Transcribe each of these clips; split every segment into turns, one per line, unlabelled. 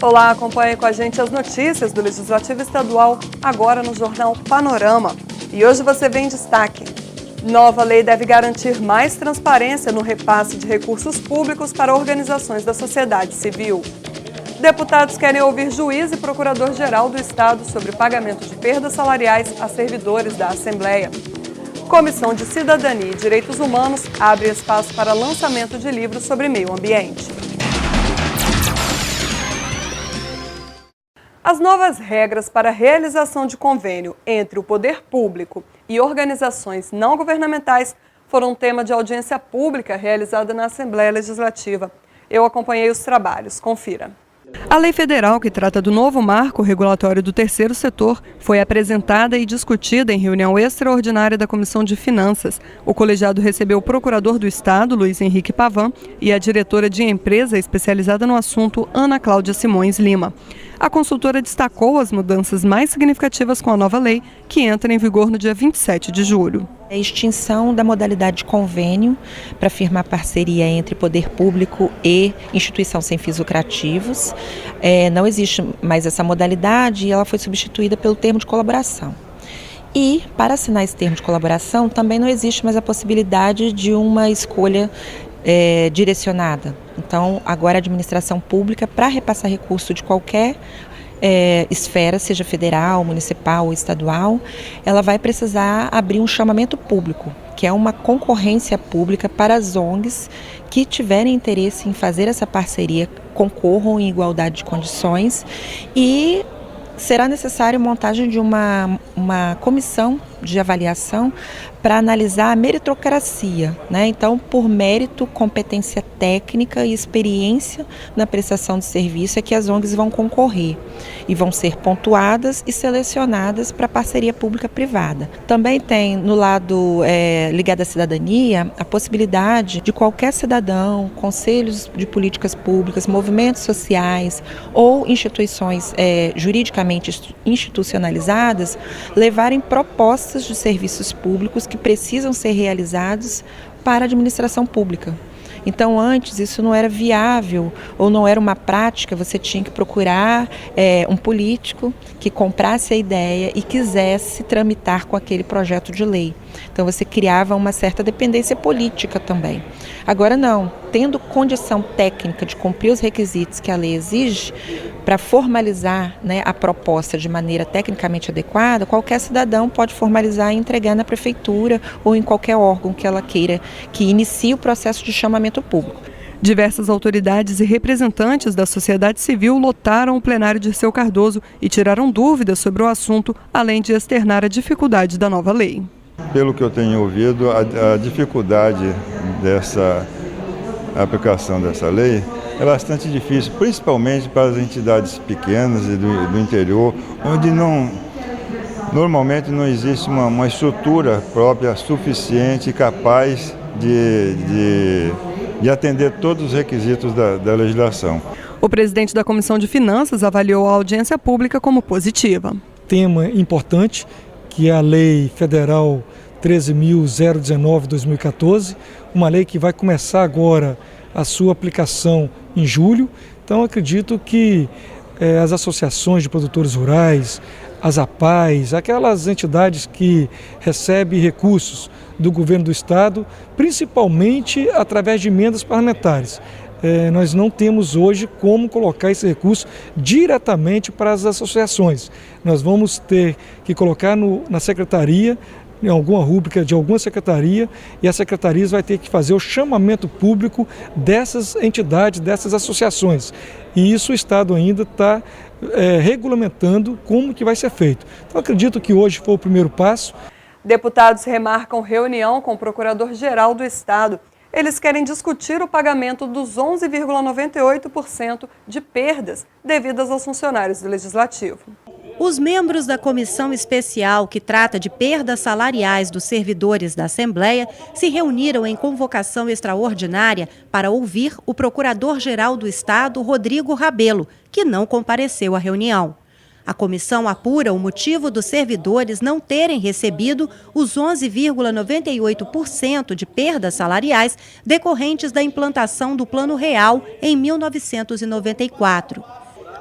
Olá, acompanhe com a gente as notícias do Legislativo Estadual, agora no Jornal Panorama. E hoje você vê em destaque: nova lei deve garantir mais transparência no repasse de recursos públicos para organizações da sociedade civil. Deputados querem ouvir juiz e procurador-geral do Estado sobre pagamento de perdas salariais a servidores da Assembleia. Comissão de Cidadania e Direitos Humanos abre espaço para lançamento de livros sobre meio ambiente. As novas regras para a realização de convênio entre o poder público e organizações não governamentais foram tema de audiência pública realizada na Assembleia Legislativa. Eu acompanhei os trabalhos. Confira. A lei federal que trata do novo marco regulatório do terceiro setor foi apresentada e discutida em reunião extraordinária da Comissão de Finanças. O colegiado recebeu o procurador do Estado, Luiz Henrique Pavan, e a diretora de empresa especializada no assunto, Ana Cláudia Simões Lima. A consultora destacou as mudanças mais significativas com a nova lei, que entra em vigor no dia 27 de julho.
A extinção da modalidade de convênio para firmar parceria entre poder público e instituição sem fins lucrativos. Não existe mais essa modalidade e ela foi substituída pelo termo de colaboração. E para assinar esse termo de colaboração também não existe mais a possibilidade de uma escolha direcionada. Então, agora a administração pública, para repassar recurso de qualquer esfera, seja federal, municipal ou estadual, ela vai precisar abrir um chamamento público, que é uma concorrência pública para as ONGs que tiverem interesse em fazer essa parceria, concorram em igualdade de condições, e será necessário a montagem de uma comissão de avaliação para analisar a meritocracia, né? Então, por mérito, competência técnica e experiência na prestação de serviço é que as ONGs vão concorrer e vão ser pontuadas e selecionadas para parceria pública-privada. Também tem no lado ligado à cidadania a possibilidade de qualquer cidadão, conselhos de políticas públicas, movimentos sociais ou instituições juridicamente institucionalizadas levarem propostas de serviços públicos que precisam ser realizados para a administração pública. Então, antes isso não era viável ou não era uma prática, você tinha que procurar um político que comprasse a ideia e quisesse tramitar com aquele projeto de lei. Então, você criava uma certa dependência política também. Agora não, tendo condição técnica de cumprir os requisitos que a lei exige, para formalizar, né, a proposta de maneira tecnicamente adequada, qualquer cidadão pode formalizar e entregar na prefeitura ou em qualquer órgão que ela queira que inicie o processo de chamamento público.
Diversas autoridades e representantes da sociedade civil lotaram o plenário de Dirceu Cardoso e tiraram dúvidas sobre o assunto, além de externar a dificuldade da nova lei.
Pelo que eu tenho ouvido, a dificuldade dessa aplicação dessa lei é bastante difícil, principalmente para as entidades pequenas e do interior, onde normalmente não existe uma estrutura própria suficiente e capaz de atender todos os requisitos da legislação.
O presidente da Comissão de Finanças avaliou a audiência pública como positiva.
Tema importante, que é a Lei Federal 13.019/2014, uma lei que vai começar agora a sua aplicação em julho. Então, acredito que as associações de produtores rurais, as APAES, aquelas entidades que recebem recursos do governo do Estado, principalmente através de emendas parlamentares. Nós não temos hoje como colocar esse recurso diretamente para as associações. Nós vamos ter que colocar na secretaria, em alguma rúbrica de alguma secretaria, e as secretarias vai ter que fazer o chamamento público dessas entidades, dessas associações. E isso o Estado ainda está regulamentando como que vai ser feito. Então, acredito que hoje foi o primeiro passo.
Deputados remarcam reunião com o Procurador-Geral do Estado. Eles querem discutir o pagamento dos 11,98% de perdas devidas aos funcionários do Legislativo.
Os membros da comissão especial que trata de perdas salariais dos servidores da Assembleia se reuniram em convocação extraordinária para ouvir o Procurador-Geral do Estado, Rodrigo Rabelo, que não compareceu à reunião. A comissão apura o motivo dos servidores não terem recebido os 11,98% de perdas salariais decorrentes da implantação do Plano Real em 1994.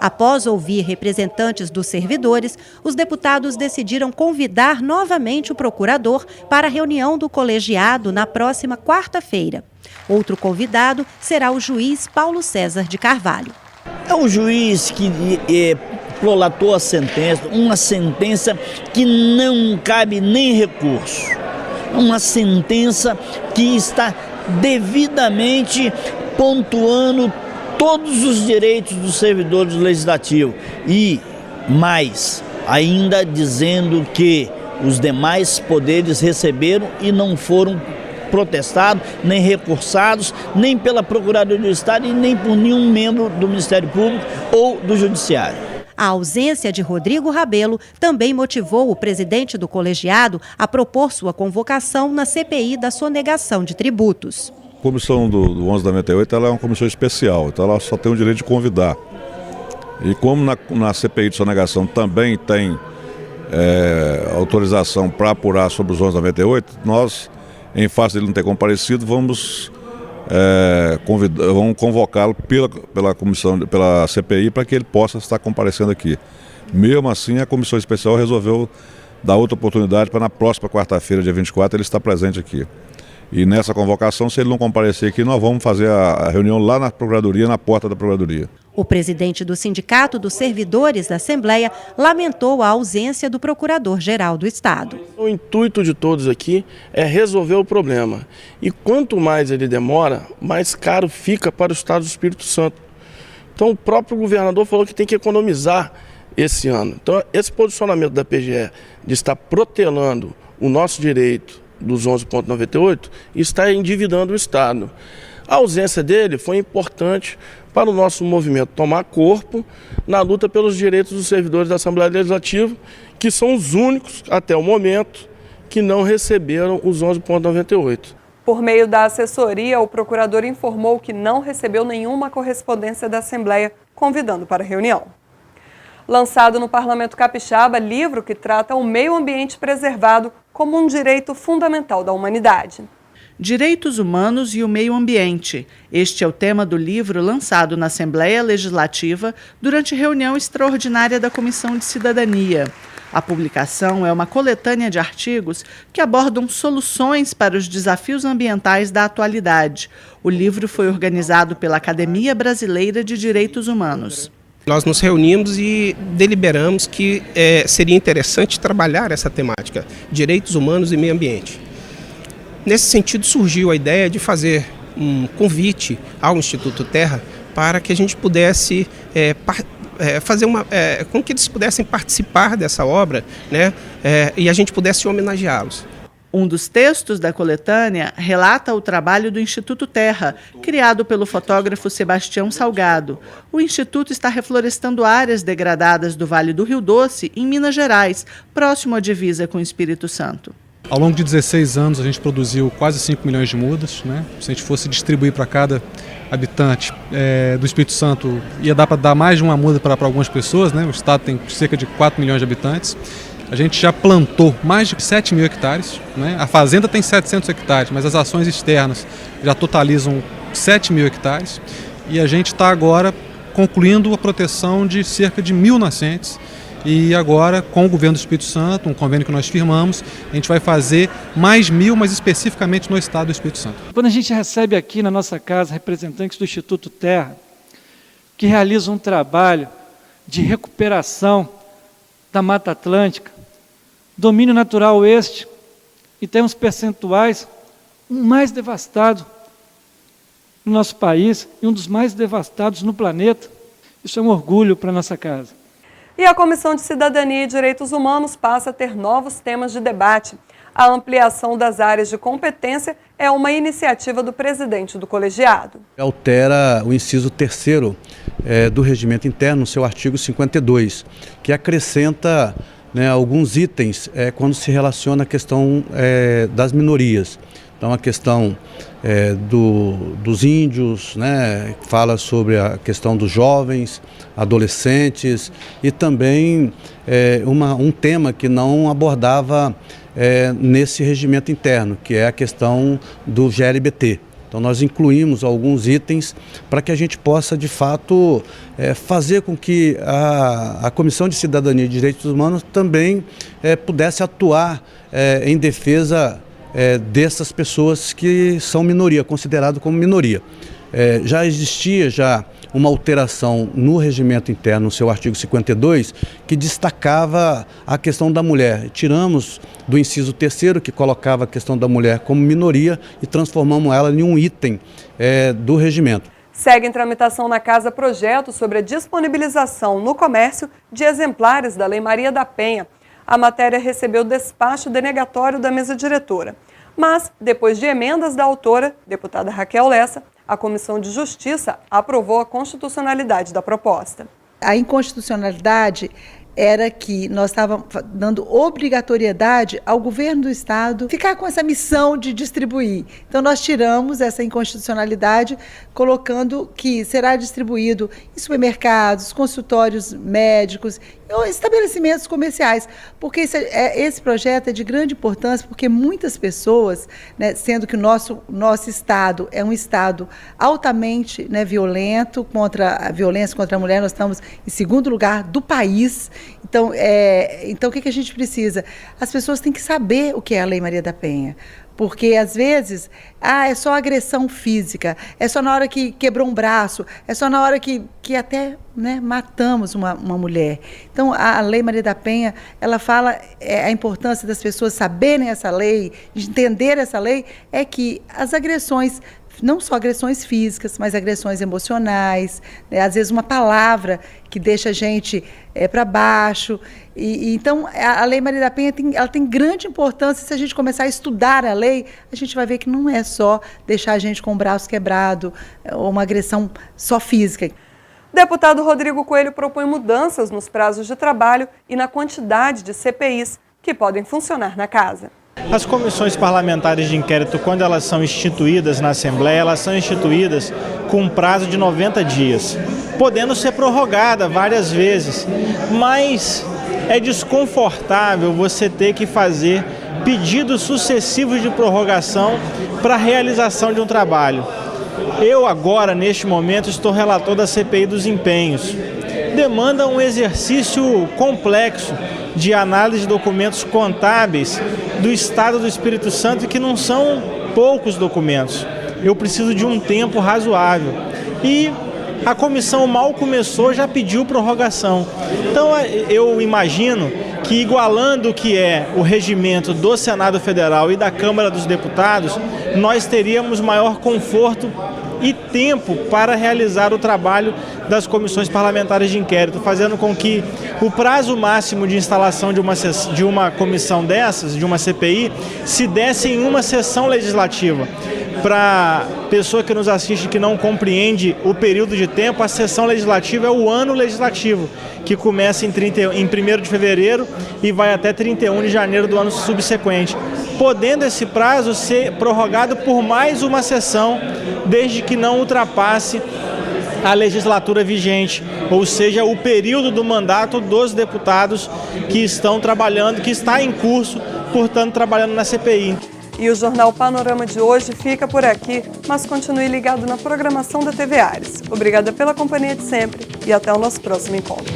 Após ouvir representantes dos servidores, os deputados decidiram convidar novamente o procurador para a reunião do colegiado na próxima quarta-feira. Outro convidado será o juiz Paulo César de Carvalho.
É um juiz que prolatou a sentença, uma sentença que não cabe nem recurso. Uma sentença que está devidamente pontuando todos os direitos dos servidores legislativos e mais, ainda dizendo que os demais poderes receberam e não foram protestados, nem recursados, nem pela Procuradoria do Estado e nem por nenhum membro do Ministério Público ou do Judiciário.
A ausência de Rodrigo Rabelo também motivou o presidente do colegiado a propor sua convocação na CPI da sonegação de tributos.
A comissão do 1198 ela é uma comissão especial, então ela só tem o direito de convidar. E como na CPI de sonegação também tem autorização para apurar sobre os 1198, nós, em face dele não ter comparecido, vamos convocá-lo pela comissão, pela CPI, para que ele possa estar comparecendo aqui. Mesmo assim, a comissão especial resolveu dar outra oportunidade para na próxima quarta-feira, dia 24, ele estar presente aqui. E nessa convocação, se ele não comparecer aqui, nós vamos fazer a reunião lá na Procuradoria, na porta da Procuradoria.
O presidente do Sindicato dos Servidores da Assembleia lamentou a ausência do Procurador-Geral do Estado.
O intuito de todos aqui é resolver o problema. E quanto mais ele demora, mais caro fica para o Estado do Espírito Santo. Então o próprio governador falou que tem que economizar esse ano. Então esse posicionamento da PGE de estar protelando o nosso direito dos 11,98 está endividando o Estado. A ausência dele foi importante para o nosso movimento tomar corpo na luta pelos direitos dos servidores da Assembleia Legislativa, que são os únicos, até o momento, que não receberam os 11,98.
Por meio da assessoria, o procurador informou que não recebeu nenhuma correspondência da Assembleia convidando para a reunião. Lançado no Parlamento Capixaba, livro que trata o meio ambiente preservado como um direito fundamental da humanidade.
Direitos Humanos e o Meio Ambiente. Este é o tema do livro lançado na Assembleia Legislativa durante reunião extraordinária da Comissão de Cidadania. A publicação é uma coletânea de artigos que abordam soluções para os desafios ambientais da atualidade. O livro foi organizado pela Academia Brasileira de Direitos Humanos.
Nós nos reunimos e deliberamos que seria interessante trabalhar essa temática, direitos humanos e meio ambiente. Nesse sentido, surgiu a ideia de fazer um convite ao Instituto Terra para que a gente pudesse com que eles pudessem participar dessa obra, né, e a gente pudesse homenageá-los.
Um dos textos da coletânea relata o trabalho do Instituto Terra, criado pelo fotógrafo Sebastião Salgado. O Instituto está reflorestando áreas degradadas do Vale do Rio Doce, em Minas Gerais, próximo à divisa com o Espírito Santo.
Ao longo de 16 anos, a gente produziu quase 5 milhões de mudas, né? Se a gente fosse distribuir para cada habitante do Espírito Santo, ia dar para dar mais de uma muda para algumas pessoas, né? O estado tem cerca de 4 milhões de habitantes. A gente já plantou mais de 7 mil hectares, né? A fazenda tem 700 hectares, mas as ações externas já totalizam 7 mil hectares. E a gente está agora concluindo a proteção de cerca de 1.000 nascentes. E agora, com o governo do Espírito Santo, um convênio que nós firmamos, a gente vai fazer mais 1.000, mas especificamente no estado do Espírito Santo.
Quando a gente recebe aqui na nossa casa representantes do Instituto Terra, que realizam um trabalho de recuperação da Mata Atlântica, domínio natural este, e temos percentuais mais devastados no nosso país e um dos mais devastados no planeta. Isso é um orgulho para a nossa casa.
E a Comissão de Cidadania e Direitos Humanos passa a ter novos temas de debate. A ampliação das áreas de competência é uma iniciativa do presidente do colegiado.
Altera o inciso 3º do regimento interno, no seu artigo 52, que acrescenta alguns itens quando se relaciona a questão das minorias. Então a questão dos índios, fala sobre a questão dos jovens, adolescentes e também um tema que não abordava nesse regimento interno, que é a questão do GLBT. Então nós incluímos alguns itens para que a gente possa, de fato, fazer com que a Comissão de Cidadania e Direitos Humanos também pudesse atuar em defesa dessas pessoas que são minoria, considerado como minoria. Já existia uma alteração no regimento interno, no seu artigo 52, que destacava a questão da mulher. Tiramos do inciso 3º, que colocava a questão da mulher como minoria, e transformamos ela em um item do regimento.
Segue em tramitação na Casa projeto sobre a disponibilização no comércio de exemplares da Lei Maria da Penha. A matéria recebeu despacho denegatório da mesa diretora. Mas, depois de emendas da autora, deputada Raquel Lessa, a Comissão de Justiça aprovou a constitucionalidade da proposta.
A inconstitucionalidade era que nós estávamos dando obrigatoriedade ao governo do estado ficar com essa missão de distribuir. Então nós tiramos essa inconstitucionalidade, colocando que será distribuído em supermercados, consultórios médicos, estabelecimentos comerciais, porque esse projeto é de grande importância, porque muitas pessoas, né, sendo que o nosso estado é um estado altamente, né, violento, contra a violência contra a mulher, nós estamos em segundo lugar do país. Então o que a gente precisa? As pessoas têm que saber o que é a Lei Maria da Penha. Porque, às vezes, é só agressão física, é só na hora que quebrou um braço, é só na hora que até, né, matamos uma mulher. Então, a Lei Maria da Penha, ela fala a importância das pessoas saberem essa lei, de entender essa lei, é que as agressões, não só agressões físicas, mas agressões emocionais, né? Às vezes uma palavra que deixa a gente para baixo. Então, a Lei Maria da Penha ela tem grande importância. Se a gente começar a estudar a lei, a gente vai ver que não é só deixar a gente com o braço quebrado ou uma agressão só física.
Deputado Rodrigo Coelho propõe mudanças nos prazos de trabalho e na quantidade de CPIs que podem funcionar na casa.
As comissões parlamentares de inquérito, quando elas são instituídas na Assembleia, elas são instituídas com um prazo de 90 dias, podendo ser prorrogada várias vezes, mas é desconfortável você ter que fazer pedidos sucessivos de prorrogação para a realização de um trabalho. Eu agora, neste momento, estou relator da CPI dos empenhos. Demanda um exercício complexo de análise de documentos contábeis do Estado do Espírito Santo, que não são poucos documentos. Eu preciso de um tempo razoável. E a comissão mal começou, já pediu prorrogação. Então eu imagino que, igualando o que é o regimento do Senado Federal e da Câmara dos Deputados, nós teríamos maior conforto e tempo para realizar o trabalho das comissões parlamentares de inquérito, fazendo com que o prazo máximo de instalação de uma comissão dessas, de uma CPI, se desse em uma sessão legislativa. Para pessoa que nos assiste que não compreende o período de tempo, a sessão legislativa é o ano legislativo, que começa em 1º de fevereiro e vai até 31 de janeiro do ano subsequente, podendo esse prazo ser prorrogado por mais uma sessão, desde que não ultrapasse a legislatura vigente, ou seja, o período do mandato dos deputados que estão trabalhando, que está em curso, portanto, trabalhando na CPI.
E o Jornal Panorama de hoje fica por aqui, mas continue ligado na programação da TV Ares. Obrigada pela companhia de sempre e até o nosso próximo encontro.